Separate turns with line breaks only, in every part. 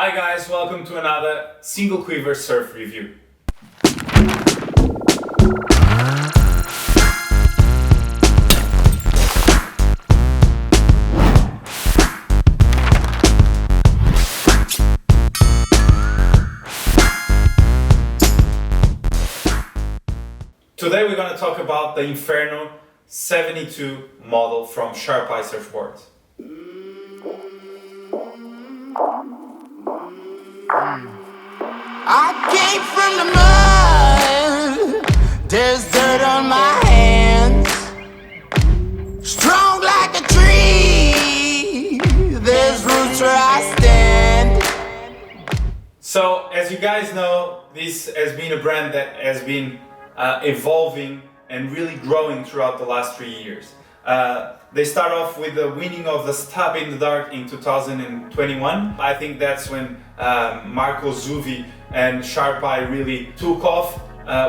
Hi guys, welcome to another single quiver surf review. Today we're going to talk about the Inferno 72 model from Sharp Eye Surfboards.
I came from the mud, there's dirt on my hands. Strong like a tree, there's roots where I stand.
So, as you guys know, this has been a brand that has been evolving and really growing throughout the last 3 years. They start off with the winning of the Stab in the Dark in 2021. I think that's when Marco Zuvi and Sharp Eye really took off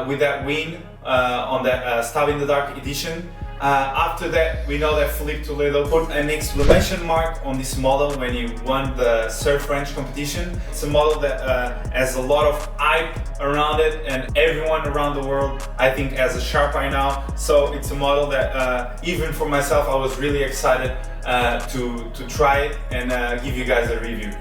with that win on that Stab in the Dark edition. After that, we know that Filipe Toledo put an exclamation mark on this model when he won the Surf Ranch competition. It's a model that has a lot of hype around it, and everyone around the world, I think, has a Sharp Eye now. So it's a model that even for myself, I was really excited to try it and give you guys a review.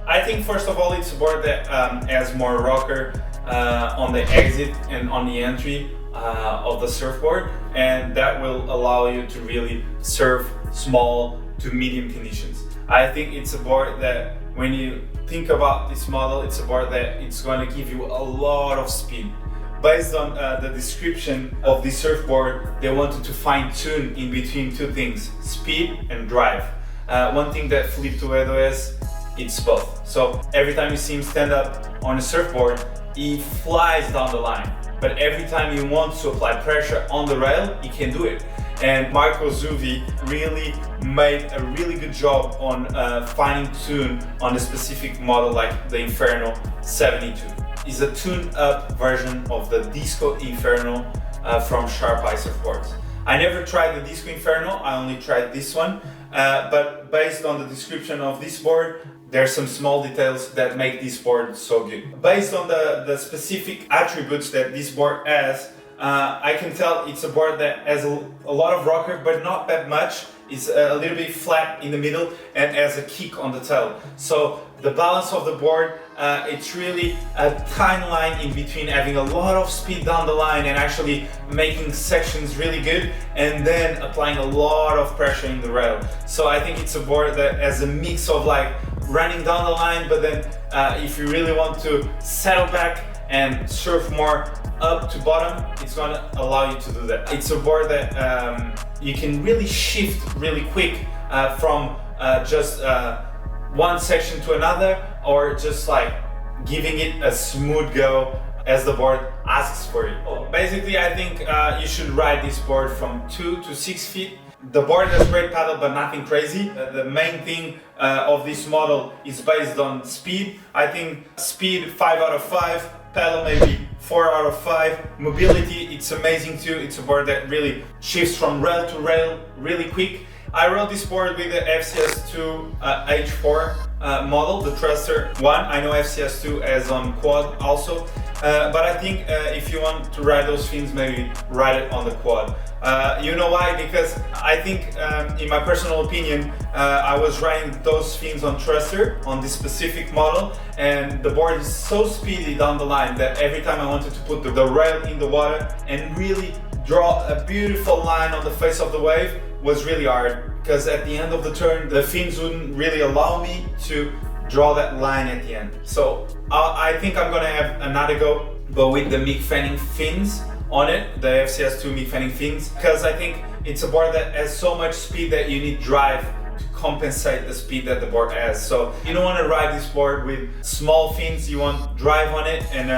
I think first of all, it's a board that has more rocker on the exit and on the entry of the surfboard, and that will allow you to really surf small to medium conditions. I think it's a board that when you think about this model, it's a board that it's going to give you a lot of speed. Based on the description of this surfboard, they wanted to fine tune in between two things, speed and drive. One thing that Filipe Toledo has, it's both. So every time you see him stand up on a surfboard, he flies down the line. But every time he wants to apply pressure on the rail, he can do it. And Marco Zuvi really made a really good job on fine tune on a specific model like the Inferno 72. It's a tuned up version of the Disco Inferno from Sharp Eye Surfboards. I never tried the Disco Inferno, I only tried this one. But based on the description of this board, there's some small details that make this board so good. Based on the specific attributes that this board has, I can tell it's a board that has a lot of rocker, but not that much. It's a little bit flat in the middle and has a kick on the tail. So the balance of the board, it's really a fine line in between having a lot of speed down the line and actually making sections really good, and then applying a lot of pressure in the rail. So I think it's a board that has a mix of like running down the line, but then if you really want to settle back and surf more up to bottom, it's going to allow you to do that. It's a board that you can really shift really quick from just one section to another, or just like giving it a smooth go as the board asks for it. Basically, I think you should ride this board from 2 to 6 feet. The board has great paddle, but nothing crazy. The main thing of this model is based on speed. I think speed 5 out of 5, paddle maybe 4 out of 5. Mobility, it's amazing too. It's a board that really shifts from rail to rail really quick. I rode this board with the FCS2 H4 model, the Thruster one. I know FCS2 has on quad also, but I think if you want to ride those fins, maybe ride it on the quad. You know why? Because I think, in my personal opinion, I was riding those fins on Thruster on this specific model, and the board is so speedy down the line that every time I wanted to put the rail in the water and really draw a beautiful line on the face of the wave was really hard, because at the end of the turn, the fins wouldn't really allow me to draw that line at the end. So I think I'm gonna have another go, but with the Mick Fanning fins on it, the FCS2 Mick Fanning fins, because I think it's a board that has so much speed that you need drive to compensate the speed that the board has. So you don't want to ride this board with small fins, you want drive on it, and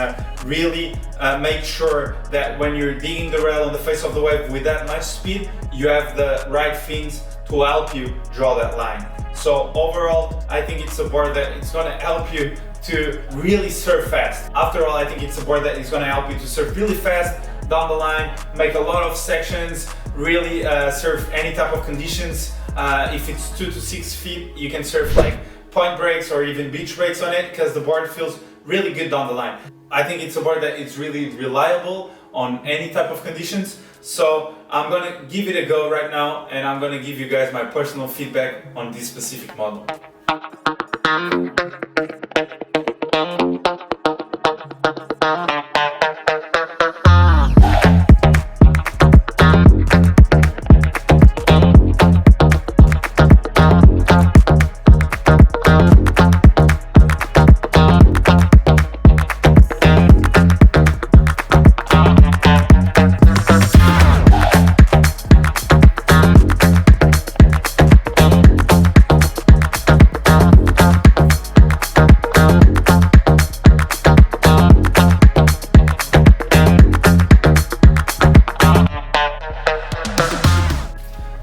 really make sure that when you're digging the rail on the face of the wave with that much speed, you have the right fins to help you draw that line. So overall, I think it's a board that it's going to help you to really surf fast. After all, I think it's a board that is going to help you to surf really fast down the line, make a lot of sections, really surf any type of conditions. If it's 2 to 6 feet, you can surf like point breaks or even beach breaks on it because the board feels really good down the line. I think it's a board that is really reliable on any type of conditions. So I'm gonna give it a go right now, and I'm gonna give you guys my personal feedback on this specific model.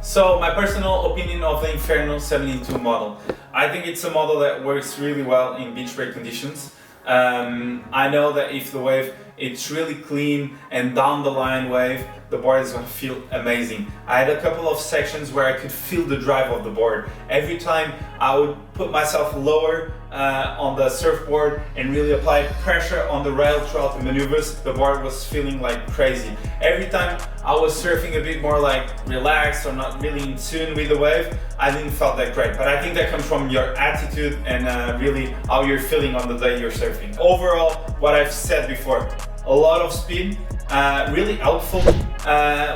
So my personal opinion of the Inferno 72 model. I think it's a model that works really well in beach break conditions. I know that if the wave it's really clean and down the line wave, the board is going to feel amazing. I had a couple of sections where I could feel the drive of the board. Every time I would put myself lower on the surfboard and really apply pressure on the rail throughout the maneuvers, the board was feeling like crazy. Every time I was surfing a bit more like relaxed or not really in tune with the wave, I didn't feel that great. But I think that comes from your attitude and really how you're feeling on the day you're surfing. Overall, what I've said before, a lot of speed, really helpful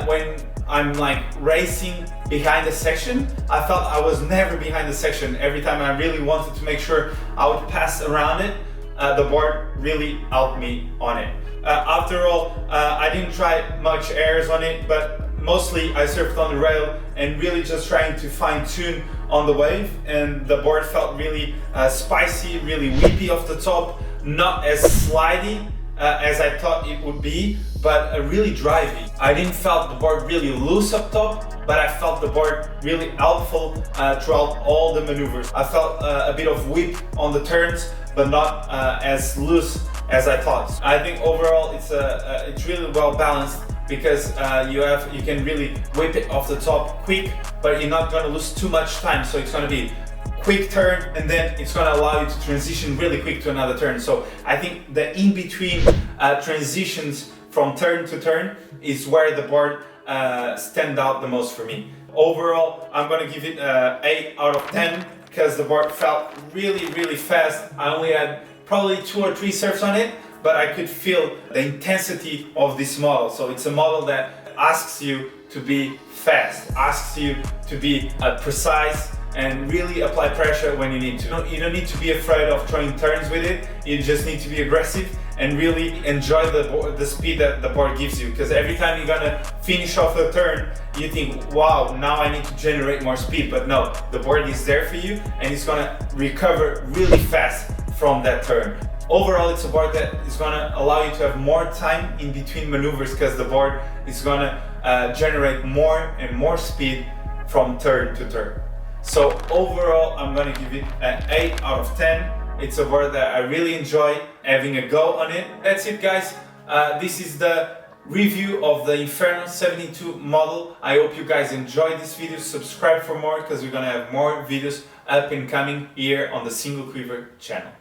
when I'm like racing behind a section. I felt I was never behind the section. Every time I really wanted to make sure I would pass around it, the board really helped me on it. After all, I didn't try much airs on it, but mostly I surfed on the rail and really just trying to fine tune on the wave, and the board felt really spicy, really whippy off the top, not as slidey as I thought it would be, but really drivey. I didn't felt the board really loose up top, but I felt the board really helpful throughout all the maneuvers. I felt a bit of whip on the turns, but not as loose as I thought. I think overall it's really well balanced because you can really whip it off the top quick, but you're not going to lose too much time. So it's going to be quick turn, and then it's going to allow you to transition really quick to another turn. So I think the in-between transitions from turn to turn is where the board stand out the most for me. Overall, I'm going to give it 8 out of 10 because the board felt really fast. I only had probably 2 or 3 surfs on it, but I could feel the intensity of this model. So it's a model that asks you to be fast, asks you to be precise, and really apply pressure when you need to. You don't need to be afraid of throwing turns with it. You just need to be aggressive and really enjoy the speed that the board gives you. Because every time you're gonna finish off a turn, you think, wow, now I need to generate more speed. But no, the board is there for you and it's gonna recover really fast from that turn. Overall, it's a board that is gonna allow you to have more time in between maneuvers because the board is gonna generate more and more speed from turn to turn. So overall, I'm gonna give it an 8 out of 10. It's a board that I really enjoy having a go on it. That's it, guys. This is the review of the Inferno 72 model. I hope you guys enjoyed this video. Subscribe for more because we're gonna have more videos up and coming here on the Single Quiver channel.